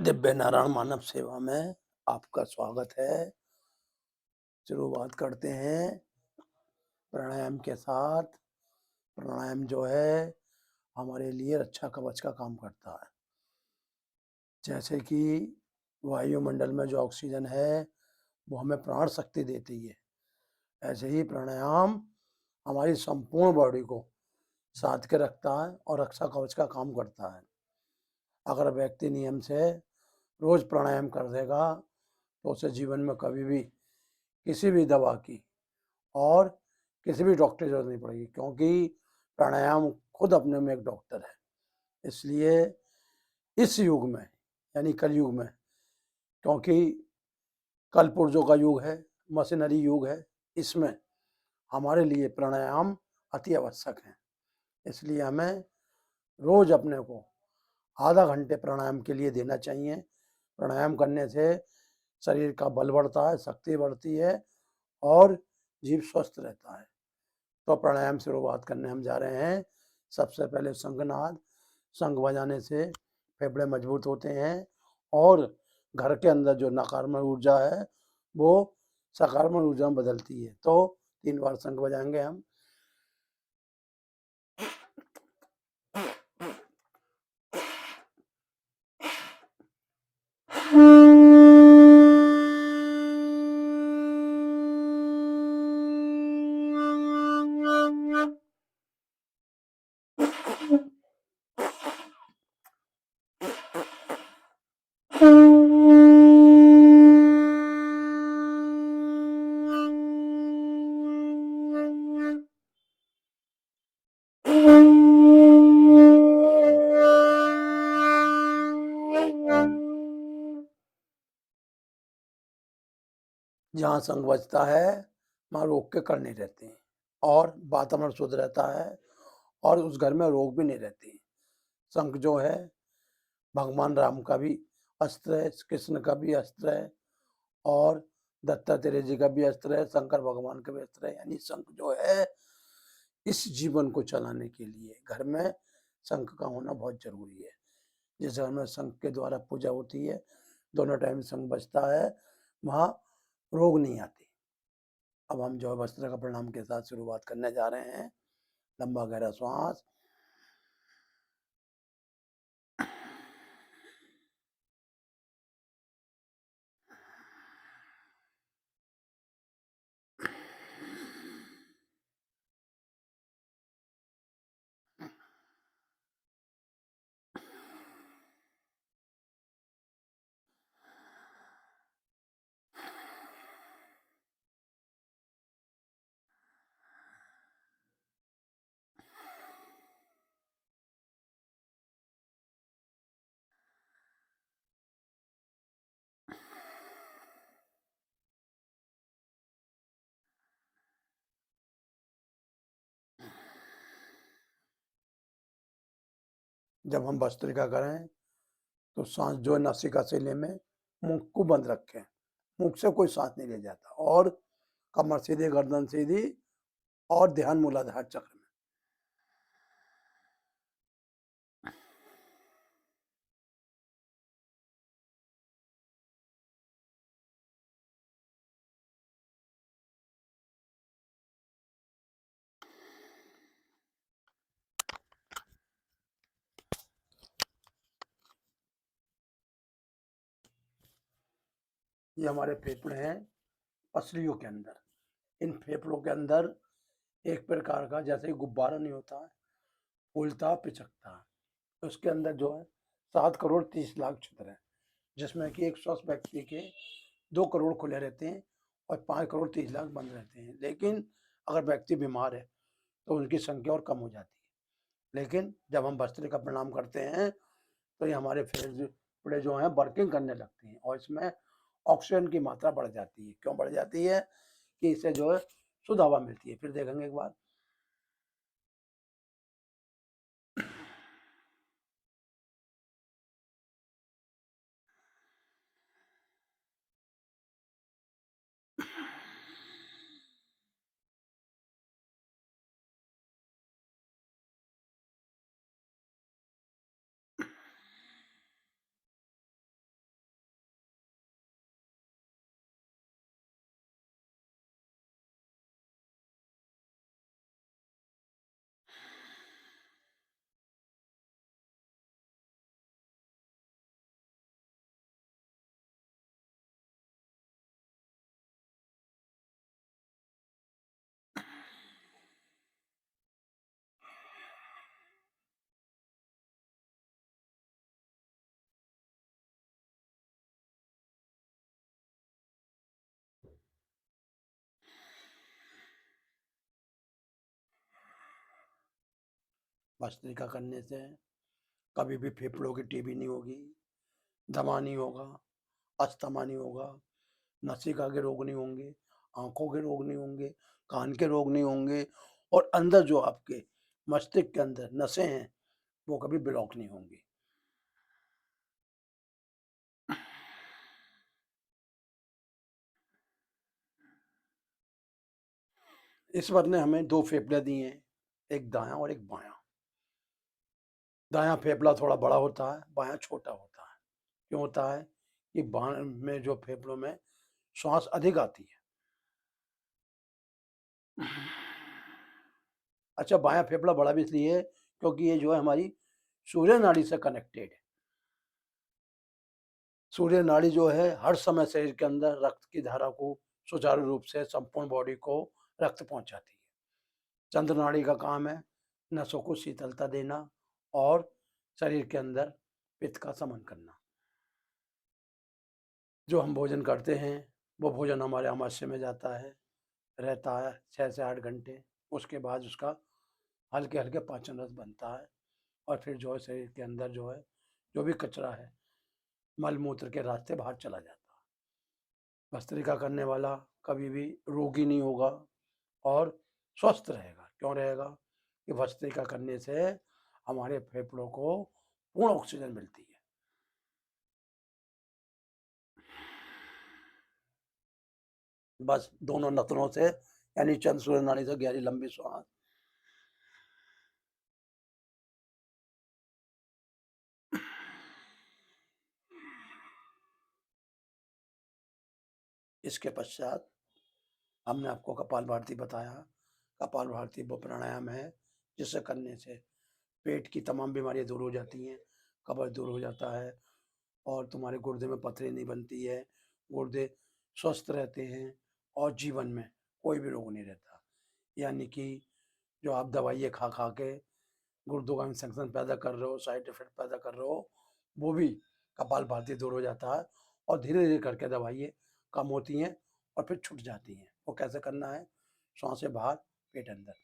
दिव्य नारायण मानव सेवा में आपका स्वागत है। शुरुआत करते हैं प्राणायाम के साथ। प्राणायाम जो है हमारे लिए रक्षा कवच का काम करता है। जैसे कि वायुमंडल में जो ऑक्सीजन है वो हमें प्राण शक्ति देती है, ऐसे ही प्राणायाम हमारी संपूर्ण बॉडी को साध के रखता है और रक्षा कवच का काम करता है। अगर व्यक्ति नियम से रोज प्राणायाम कर देगा तो उसे जीवन में कभी भी किसी भी दवा की और किसी भी डॉक्टर की जरूरत नहीं पड़ेगी, क्योंकि प्राणायाम खुद अपने में एक डॉक्टर है। इसलिए इस युग में यानी कलयुग में, क्योंकि कल पुर्जों का युग है, मशीनरी युग है, इसमें हमारे लिए प्राणायाम अति आवश्यक है। इसलिए हमें रोज अपने को आधा घंटे प्राणायाम के लिए देना चाहिए। प्राणायाम करने से शरीर का बल बढ़ता है, शक्ति बढ़ती है और जीव स्वस्थ रहता है। तो प्राणायाम से शुरुआत करने हम जा रहे हैं। सबसे पहले शंखनाद। शंख बजाने से फेफड़े मजबूत होते हैं और घर के अंदर जो नकारात्मक ऊर्जा है वो सकारात्मक ऊर्जा में बदलती है। तो 3 बार शंख बजाएंगे हम। जहाँ शंख बजता है वहाँ रोक के करने रहते हैं और वातावरण शुद्ध रहता है और उस घर में रोग भी नहीं रहते। शंख जो है भगवान राम का भी अस्त्र है, कृष्ण का भी अस्त्र है और दत्तात्रेय जी का भी अस्त्र है, शंकर भगवान का भी अस्त्र है। यानी शंख जो है इस जीवन को चलाने के लिए घर में शंख का होना बहुत जरूरी है। जिस घर में शंख के द्वारा पूजा होती है, दोनों टाइम शंख बजता है, वहाँ रोग नहीं आते। अब हम जो है वस्त्र का प्रणाम के साथ शुरुआत करने जा रहे हैं। लंबा गहरा श्वास। जब हम भस्त्रिका करें तो सांस जो है नासिका से लें, मुंह को बंद रखें। मुंह से कोई सांस नहीं ले जाता और कमर सीधी, गर्दन सीधी और ध्यान मूलाधार चक्र में। ये हमारे फेफड़े हैं पसलियों के अंदर। इन फेफड़ों के अंदर एक प्रकार का जैसे गुब्बारा नहीं होता है, फूलता पिचकता है। उसके अंदर जो है 7 करोड़ 30 लाख छिद्र हैं, जिसमें कि एक स्वस्थ व्यक्ति के 2 करोड़ खुले रहते हैं और 5 करोड़ 30 लाख बंद रहते हैं। लेकिन अगर व्यक्ति बीमार है तो उनकी संख्या और कम हो जाती है। लेकिन जब हम भस्त्रिका प्रणाम करते हैं तो ये हमारे फेफड़े जो हैं वर्किंग करने लगते हैं और इसमें ऑक्सीजन की मात्रा बढ़ जाती है। क्यों बढ़ जाती है? कि इससे जो है शुद्ध हवा मिलती है। फिर देखेंगे एक बार। भस्त्रिका करने से कभी भी फेफड़ों की टीबी नहीं होगी, दमा नहीं होगा, अस्थमा नहीं होगा, नसिका के रोग नहीं होंगे, आँखों के रोग नहीं होंगे, कान के रोग नहीं होंगे और अंदर जो आपके मस्तिष्क के अंदर नसें हैं, वो कभी ब्लॉक नहीं होंगी। ईश्वर ने हमें 2 फेफड़े दिए हैं, एक दायाँ और एक बायाँ। दायाँ फेफड़ा थोड़ा बड़ा होता है, बायाँ छोटा होता है। क्यों होता है? कि बाएँ में जो फेफड़ों में श्वास अधिक आती है। अच्छा, बायाँ फेफड़ा बड़ा भी इसलिए है क्योंकि ये जो है हमारी सूर्य नाड़ी से कनेक्टेड है। सूर्य नाड़ी जो है हर समय शरीर के अंदर रक्त की धारा को सुचारू रूप से संपूर्ण बॉडी को रक्त पहुंचाती है। चंद्र नाड़ी का काम है नसों को शीतलता देना और शरीर के अंदर पित्त का शमन करना। जो हम भोजन करते हैं वो भोजन हमारे आमाशय में जाता है, रहता है 6 से 8 घंटे। उसके बाद उसका हल्के हल्के पाचन रस बनता है और फिर जो है शरीर के अंदर जो है जो भी कचरा है मल मूत्र के रास्ते बाहर चला जाता है। भस्त्रिका करने वाला कभी भी रोगी नहीं होगा और स्वस्थ रहेगा। क्यों रहेगा? कि भस्त्रिका करने से हमारे फेफड़ों को पूर्ण ऑक्सीजन मिलती है। बस दोनों नथनों से यानी चंद्र सूर्य नाड़ी से गहरी लंबी सांस इसके पश्चात हमने आपको कपालभाति बताया। कपालभाति वो प्राणायाम है जिसे करने से पेट की तमाम बीमारियां दूर हो जाती हैं, कब्ज दूर हो जाता है और तुम्हारे गुर्दे में पथरी नहीं बनती है, गुर्दे स्वस्थ रहते हैं और जीवन में कोई भी रोग नहीं रहता। यानी कि जो आप दवाइयाँ खा खा के गुर्दों का इन्फेक्शन पैदा कर रहे हो, साइड इफेक्ट पैदा कर रहे हो, वो भी कपालभाति दूर हो जाता है और धीरे धीरे करके दवाइयाँ कम होती हैं और फिर छूट जाती हैं। वो कैसे करना है? सांसें बाहर, पेट अंदर।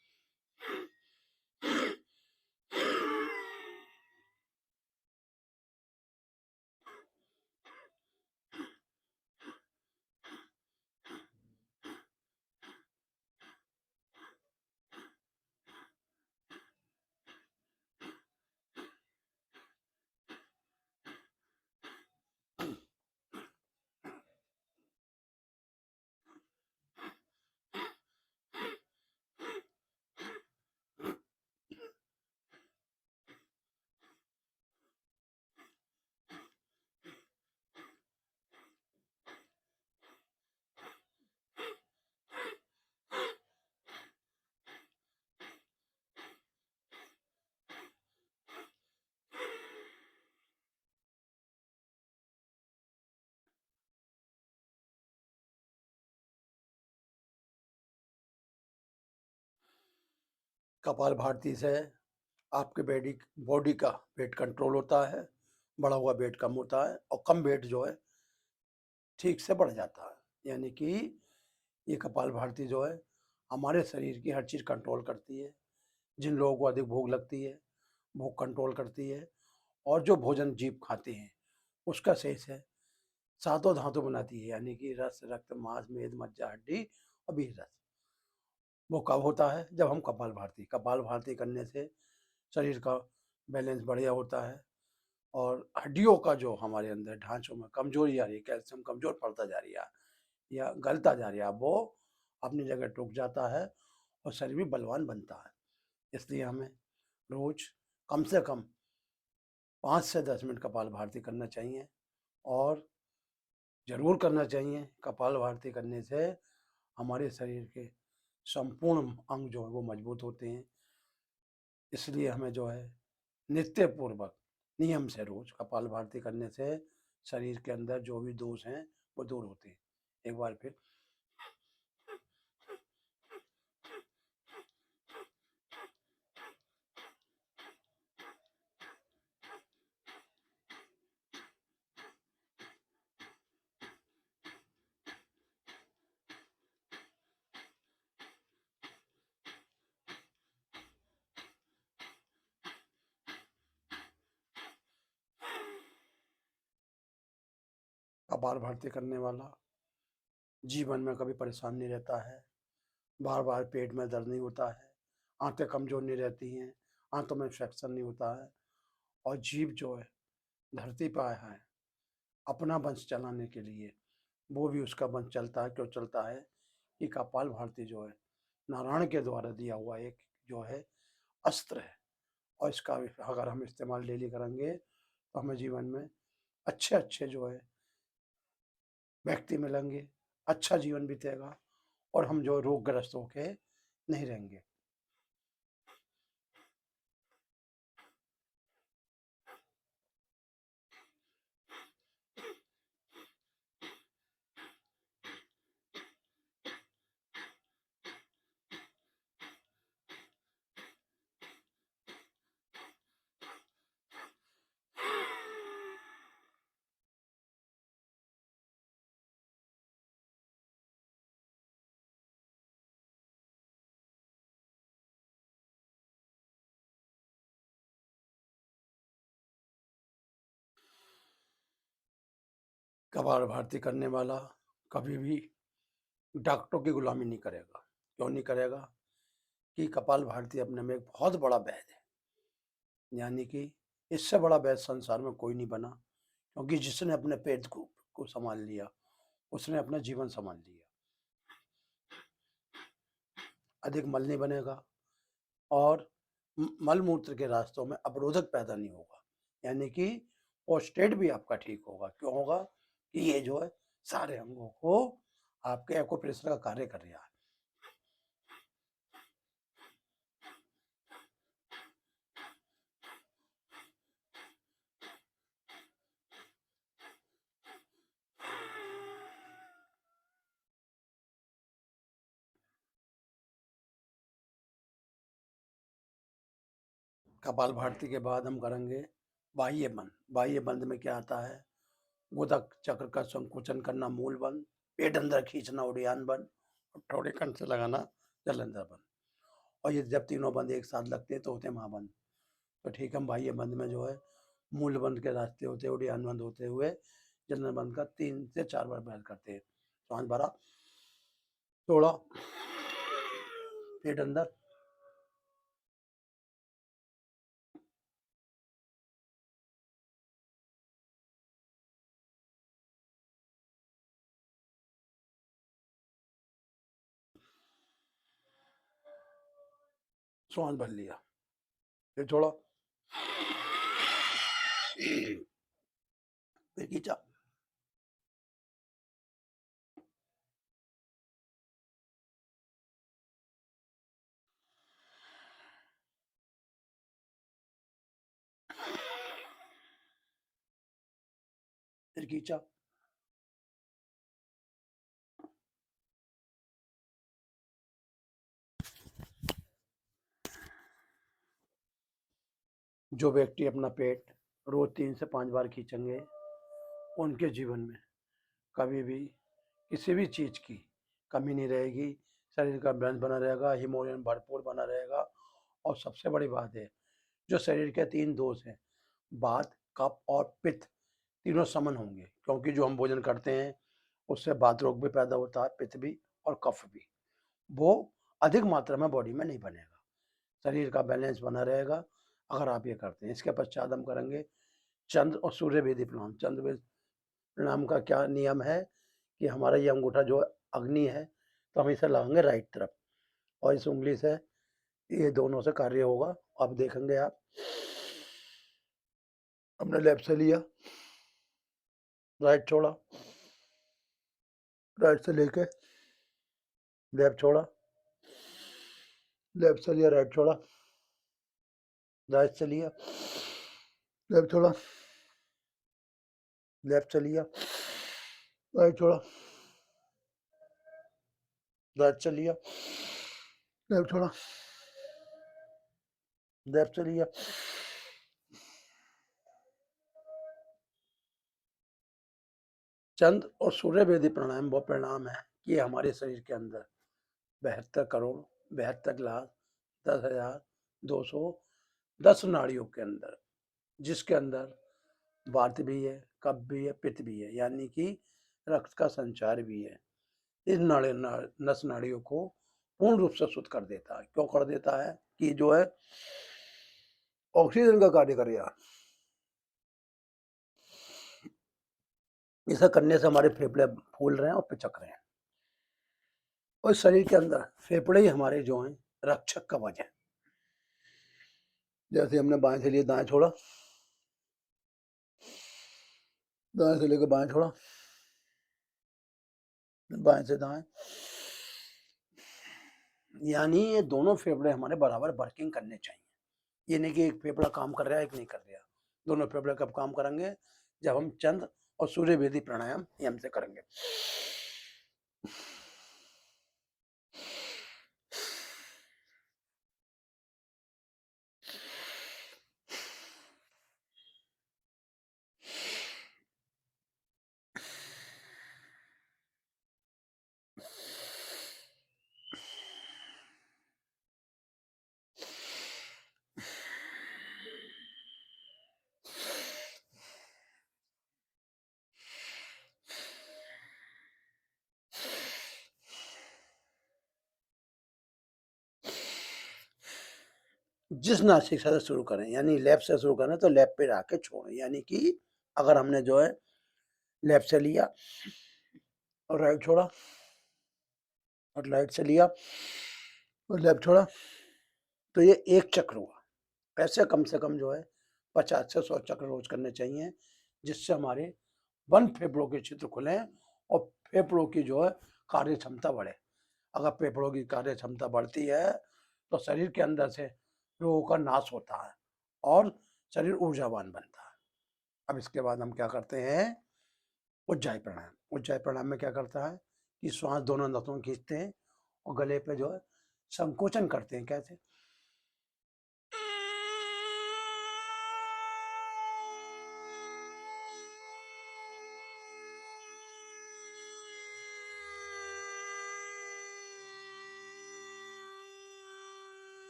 कपालभाति से आपके बॉडी का वेट कंट्रोल होता है, बढ़ा हुआ वेट कम होता है और कम वेट जो है ठीक से बढ़ जाता है। यानी कि ये कपालभाति जो है हमारे शरीर की हर चीज़ कंट्रोल करती है। जिन लोगों को अधिक भूख लगती है, भूख कंट्रोल करती है और जो भोजन जीभ खाते हैं उसका सही से सातों धातु बनाती है। यानी कि रस, रक्त, मांस, मेद, मज्जा, हड्डी और बीज रस। वो कब होता है? जब हम कपालभाति करने से शरीर का बैलेंस बढ़िया होता है और हड्डियों का जो हमारे अंदर ढांचों में कमजोरी आ रही है, कैल्शियम कमजोर पड़ता जा रही है या गलता जा रही है, वो अपनी जगह रुक जाता है और शरीर भी बलवान बनता है। इसलिए हमें रोज कम से कम 5 से 10 मिनट कपालभाति करना चाहिए और ज़रूर करना चाहिए। कपालभाति करने से हमारे शरीर के संपूर्ण अंग जो है वो मजबूत होते हैं। इसलिए हमें जो है नित्य पूर्वक नियम से रोज कपालभाति करने से शरीर के अंदर जो भी दोष हैं वो दूर होते हैं। एक बार फिर कपालभाति करने वाला जीवन में कभी परेशान नहीं रहता है, बार बार पेट में दर्द नहीं होता है, आंतें कमजोर नहीं रहती हैं, आंतों में इन्फेक्शन नहीं होता है, और जीव जो है धरती पर आया है अपना वंश चलाने के लिए, वो भी उसका वंश चलता है। क्यों चलता है कि कपालभाति जो है नारायण के द्वारा दिया हुआ एक जो है अस्त्र है, और इसका अगर हम इस्तेमाल डेली करेंगे तो हमें जीवन में अच्छे अच्छे जो है व्यक्ति मिलेंगे, अच्छा जीवन बीतेगा, और हम जो रोगग्रस्त होके नहीं रहेंगे। कपालभाति करने वाला कभी भी डॉक्टरों की गुलामी नहीं करेगा। क्यों नहीं करेगा कि कपालभाति अपने में एक बहुत बड़ा वैद्य है, यानी कि इससे बड़ा वैद्य संसार में कोई नहीं बना, क्योंकि जिसने अपने पेट को संभाल लिया उसने अपना जीवन संभाल लिया। अधिक मल नहीं बनेगा, और मल मूत्र के रास्तों में अवरोधक पैदा नहीं होगा, यानी कि प्रोस्टेट भी आपका ठीक होगा। क्यों होगा कि ये जो है सारे अंगों को आपके एक्यूप्रेशर का कार्य कर रहा है। कपालभाति के बाद हम करेंगे बाह्य बंद। बाह्य बंद में क्या आता है? गुदक चक्र का संकुचन करना मूल बंद, पेट अंदर खींचना उड़ियान बंद, और थोड़े कंठ से लगाना जलंधर बंद। और ये जब तीनों बंद एक साथ लगते हैं तो होते हैं महाबंद। तो ठीक, हम बाह्य बंद में जो है मूल बंद के रास्ते होते हैं, उड़ियान बंद होते हुए जलंधर बंद का 3 से 4 बार प्रयास करते हैं। सांस भरा, थोड़ा, पेट अंदर, सांस भर लिया, फिर छोड़ा, फिर खींचा, फिर खींचा। जो व्यक्ति अपना पेट रोज 3 से 5 बार खींचेंगे उनके जीवन में कभी भी किसी भी चीज की कमी नहीं रहेगी, शरीर का बैलेंस बना रहेगा, हीमोग्लोबिन भरपूर बना रहेगा। और सबसे बड़ी बात है, जो शरीर के 3 दोष हैं, वात, कफ और पित्त, तीनों समन होंगे, क्योंकि जो हम भोजन करते हैं उससे वात रोग भी पैदा होता है, पित्त भी और कफ भी। वो अधिक मात्रा में बॉडी में नहीं बनेगा, शरीर का बैलेंस बना रहेगा अगर आप ये करते हैं। इसके पश्चात हम करेंगे चंद्र और सूर्य वेदी प्रणाम। चंद्र वेदी प्रणाम का क्या नियम है कि हमारा ये अंगूठा जो अग्नि है, तो हम इसे लगाएंगे राइट तरफ, और इस उंगली से ये दोनों से कार्य होगा। अब देखेंगे आप, हमने लेफ्ट से लिया, राइट छोड़ा, राइट से लेके लेफ्ट छोड़ा, लेफ्ट से लिया, राइट छोड़ा, राइट से लिया, लेफ्ट छोड़ा, लेफ्ट से लिया, राइट छोड़ा, राइट से लिया, लेफ्ट छोड़ा, लेफ्ट से लिया। चंद्र और सूर्य वेदी प्राणायाम वो प्राणायाम है कि हमारे शरीर के अंदर 72 करोड़ 72 लाख 10,210 नाड़ियों के अंदर, जिसके अंदर वात भी है, कफ भी है, पित्त भी है, यानी कि रक्त का संचार भी है। इस नस नाड़ियों को पूर्ण रूप से शुद्ध कर देता है। क्यों कर देता है? कि जो है ऑक्सीजन का कार्य करेगा। ऐसा करने से हमारे फेफड़े फूल रहे हैं और पिचक रहे हैं। और शरीर के अंदर फेफड़े ही हमारे जो हैं रक्षक कवच है। जैसे हमने बाएं से लिए दाएं छोड़ा, दाएं से लेकर बाएं छोड़ा, बाएं से दाएं, यानी ये दोनों फेफड़े हमारे बराबर वर्किंग करने चाहिए। ये नहीं कि एक फेफड़ा काम कर रहा है, एक नहीं कर रहा। दोनों फेफड़े कब काम करेंगे? जब हम चंद्र और सूर्य भेदी प्राणायाम यम से करेंगे। जिस नासिका से शुरू करें, यानी लेफ्ट से शुरू करें तो लेफ्ट पे आके छोड़ें। यानी कि अगर हमने जो है लेफ्ट से लिया और राइट छोड़ा और राइट से लिया और लेफ्ट छोड़ा, तो ये एक चक्र हुआ। ऐसे कम से कम जो है 50 से 100 चक्र रोज करने चाहिए, जिससे हमारे वन फेफड़ों के क्षेत्र खुले और फेफड़ों की जो है कार्य क्षमता बढ़े। अगर फेफड़ों की कार्य क्षमता बढ़ती है तो शरीर के अंदर से रोगों का नाश होता है और शरीर ऊर्जावान बनता है। अब इसके बाद हम क्या करते हैं? उज्जाई प्राणायाम। उज्जाई प्राणायाम में क्या करता है कि श्वास दोनों नसों में खींचते हैं और गले पे जो है संकोचन करते हैं। कैसे?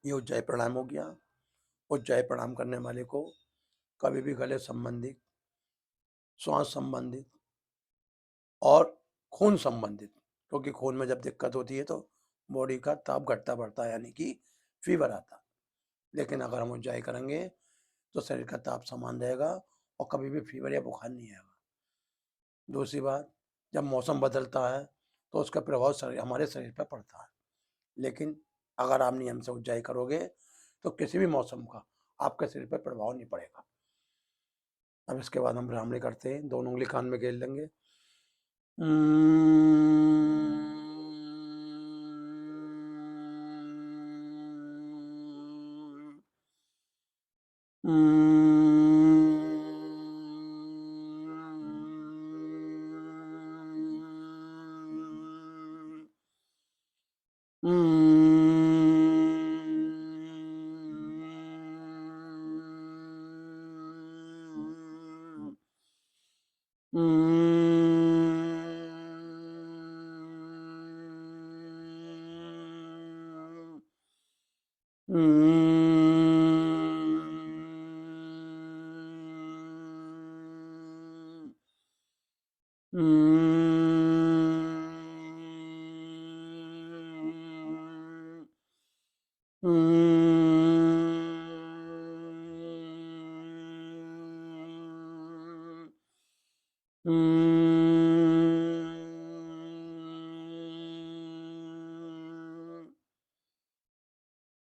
ये उज्जाई प्राणायाम हो गया। उज्जाई प्राणायाम करने वाले को कभी भी गले संबंधित, श्वास संबंधित और खून संबंधित, क्योंकि खून में जब दिक्कत होती है तो बॉडी का ताप घटता बढ़ता है, यानी कि फीवर आता है। लेकिन अगर हम उज्जाई करेंगे तो शरीर का ताप समान रहेगा और कभी भी फीवर या बुखार नहीं आएगा। दूसरी बात, जब मौसम बदलता है तो उसका प्रभाव हमारे शरीर पर पड़ता है। लेकिन अगर आप नियम से उज्जाई करोगे तो किसी भी मौसम का आपके शरीर पर प्रभाव नहीं पड़ेगा। अब इसके बाद हम भ्रामरी करते हैं। दोनों उंगली कान में घेर लेंगे।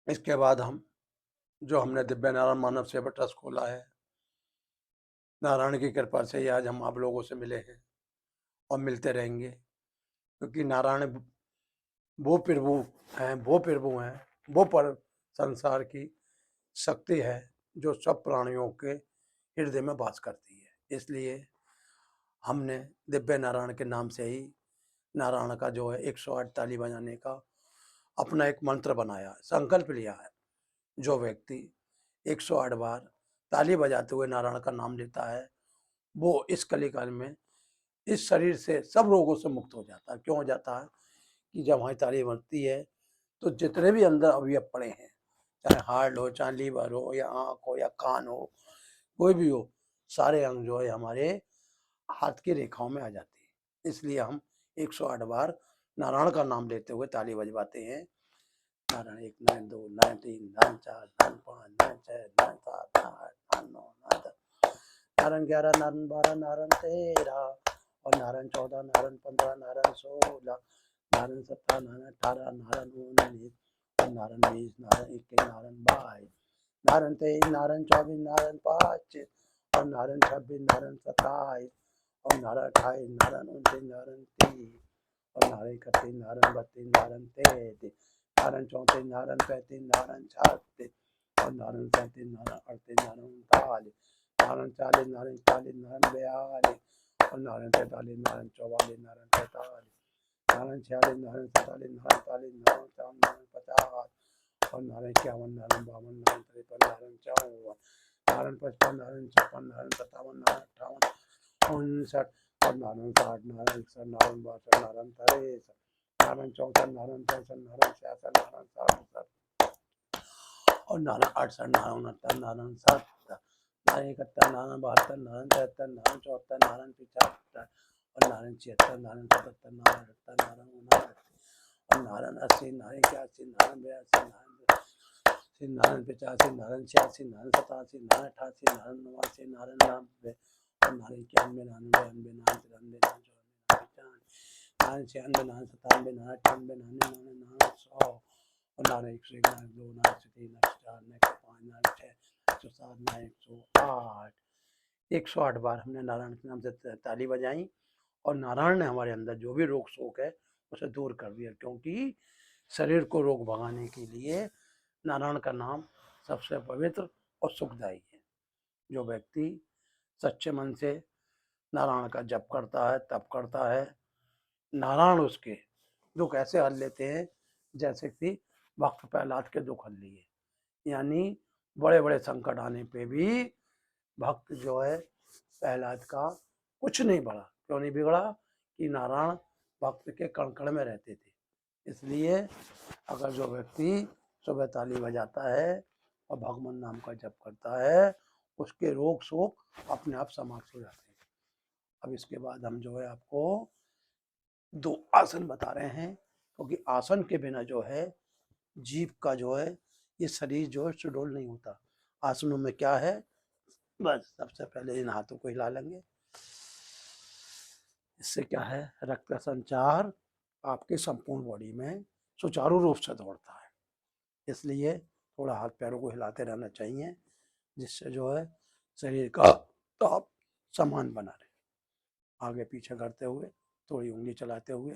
इसके बाद हम जो हमने दिव्य नारायण मानव सेवा ट्रस्ट खोला है नारायण की कृपा से ही आज हम आप लोगों से मिले हैं और मिलते रहेंगे, क्योंकि नारायण वो प्रभु हैं, वो पर संसार की शक्ति है जो सब प्राणियों के हृदय में वास करती है। इसलिए हमने दिव्य नारायण के नाम से ही नारायण का जो है 108 ताली बजाने का अपना एक मंत्र बनाया है, संकल्प लिया है। जो व्यक्ति 108 बार ताली बजाते हुए नारायण का नाम लेता है, वो इस कलिकाल में इस शरीर से सब रोगों से मुक्त हो जाता है। क्यों हो जाता है? कि जब हमारी ताली बजती है तो जितने भी अंदर अवयव पड़े हैं, चाहे हार्ट हो, चाहे लीवर हो, या आँख हो, या कान हो, कोई भी हो, सारे अंग जो है हमारे हाथ की रेखाओं में आ जाती है। इसलिए हम 108 बार नारायण का नाम लेते हुए ताली बजवाते हैं। नारायण 1, नारायण 2, नारायण 3, नारायण 4, नारायण 5, नारायण 6, नारायण 7, नारायण 9, नारायण 10, नारायण 11, नारायण 12, नारायण 13 और नारायण 14, नारायण 15, नारायण 16, नारायण 17, नारायण 18, नारायण 19 और नारायण 20, नारायण 21, नारायण 22, नारायण 23, नारायण 24, नारायण 5 और नारायण 26, नारायण 27 और नारायण 28, नारायण 29, नारायण 30 और नारायण 31, नारायण 32, नारायण 33, नारायण 34, नारायण 35, नारायण 36 और नारायण 37, नारायण 38, नारायण 39, नारायण 40, नारायण 41, नारायण 42 और नारायण 43, नारायण 44, नारायण 45, नारायण 46, नारायण 47, नारायण 48, नारायण 54, नारायण 50 और नारायण 51, नारायण 52, नारायण 53, नारायण 54, नारायण 55, नारायण 56, नारायण 57, नारायण 58, 59 और नारायण 60, नारायण 61, नारायण 62, नारायण 63, नारायण 64, नारायण 65, नारायण 66, नारायण 67 और नारायण 68, नारायण 69, नारायण 70, नारायण 71, नारायण 72, नारायण 73, नारायण 74, नारायण 75 और नारायण 76, नारायण 77, नारायण 78, नारायण 79 और नारायण 80, नारायण 81, नारायण 82, नारायण 85, नारायण 86, नारायण 87, नारायण 88, नारायण 89, नारायण 90 और नारायण 91, नारायण 92, नारायण 93, नारायण 94, नारायण 96, नारायण 97, नारायण 98, नारायण 100 और नारायण 101, नारायण 2, नारायण 3, नारायण 4, नारायण 5, नारायण 6, 107, नारायण 108। 108 बार हमने नारायण के नाम से ताली बजाई और नारायण ने हमारे अंदर जो भी रोग शोक है उसे दूर कर दिया, क्योंकि शरीर को रोग भगाने के लिए नारायण का नाम सबसे पवित्र और सुखदायी है। जो व्यक्ति सच्चे मन से नारायण का जप करता है, तप करता है, नारायण उसके दुख ऐसे हल लेते हैं जैसे कि भक्त प्रहलाद के दुख हल लिए। यानी बड़े बड़े संकट आने पे भी भक्त जो है प्रहलाद का कुछ नहीं बढ़ा। क्यों नहीं बिगड़ा? कि नारायण भक्त के कण कण में रहते थे। इसलिए अगर जो व्यक्ति सुबह ताली बजाता है और भगवान नाम का जप करता है, उसके रोग शोक अपने आप समाप्त हो जाते हैं। अब इसके बाद हम जो है आपको 2 आसन बता रहे हैं, क्योंकि आसन के बिना जो है जीव का जो है ये शरीर जो है सुडौल नहीं होता। आसनों में क्या है? बस सबसे पहले इन हाथों को हिला लेंगे। इससे क्या है? रक्त का संचार आपके संपूर्ण बॉडी में सुचारू रूप से दौड़ता है। इसलिए थोड़ा हाथ पैरों को हिलाते रहना चाहिए, जिससे जो है शरीर का ताप समान बना रहे। आगे पीछे करते हुए, थोड़ी उंगली चलाते हुए,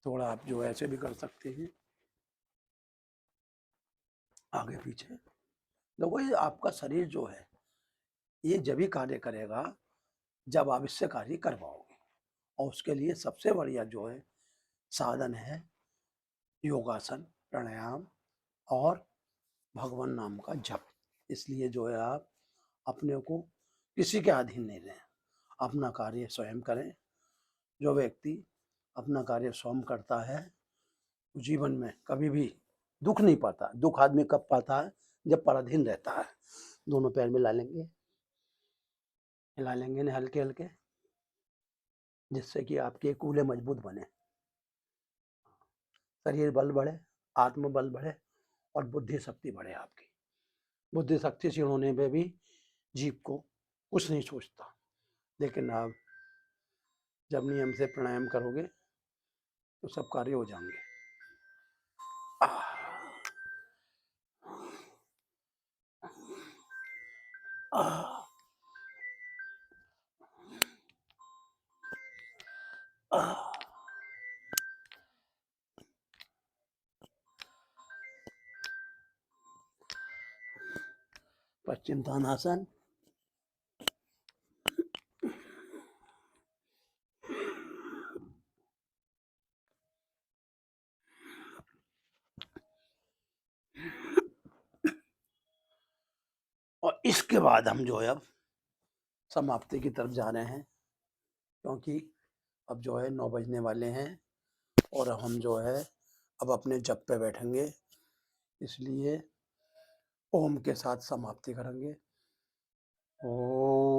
थोड़ा आप जो ऐसे भी कर सकते हैं, आगे पीछे। देखो ये आपका शरीर जो है ये जब भी कार्य करेगा जब आप इससे कार्य कर पाओगे, और उसके लिए सबसे बढ़िया जो है साधन है योगासन, प्राणायाम और भगवान नाम का जप। इसलिए जो है आप अपने को किसी के अधीन नहीं रहें, अपना कार्य स्वयं करें। जो व्यक्ति अपना कार्य स्वयं करता है जीवन में कभी भी दुख नहीं पाता। दुख आदमी कब पाता है? जब पराधीन रहता है। दोनों पैर मिला लेंगे, हिला लेंगे ना हल्के हल्के, जिससे कि आपके कूल्हे मजबूत बने, शरीर बल बढ़े, आत्म बल बढ़े और बुद्धि शक्ति बढ़े। आपकी बुद्धि शक्ति से होने पे भी जीव को कुछ नहीं सोचता। लेकिन आप जब नियम से प्राणायाम करोगे तो सब कार्य हो जाएंगे। पश्चिम तानासन। और इसके बाद हम जो है अब समाप्ति की तरफ जा रहे हैं, क्योंकि अब जो है 9 बजने वाले हैं और हम जो है अब अपने जप पे बैठेंगे, इसलिए ओम के साथ समाप्ति करेंगे। ओ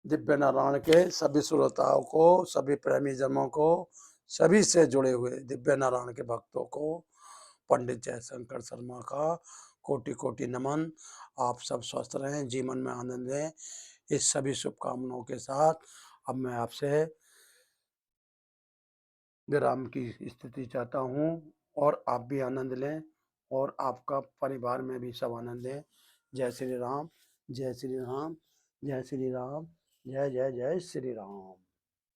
दिव्य नारायण के सभी श्रोताओं को, सभी प्रेमी जनों को, सभी से जुड़े हुए दिव्य नारायण के भक्तों को पंडित जयशंकर शर्मा का कोटि कोटि नमन। आप सब स्वस्थ रहें, जीवन में आनंद लें, इस सभी शुभकामनाओं के साथ अब मैं आपसे विराम की स्थिति चाहता हूँ और आप भी आनंद लें और आपका परिवार में भी सब आनंद लें। जय श्री राम, जय श्री राम, जय श्री राम, जय जय जय श्री राम।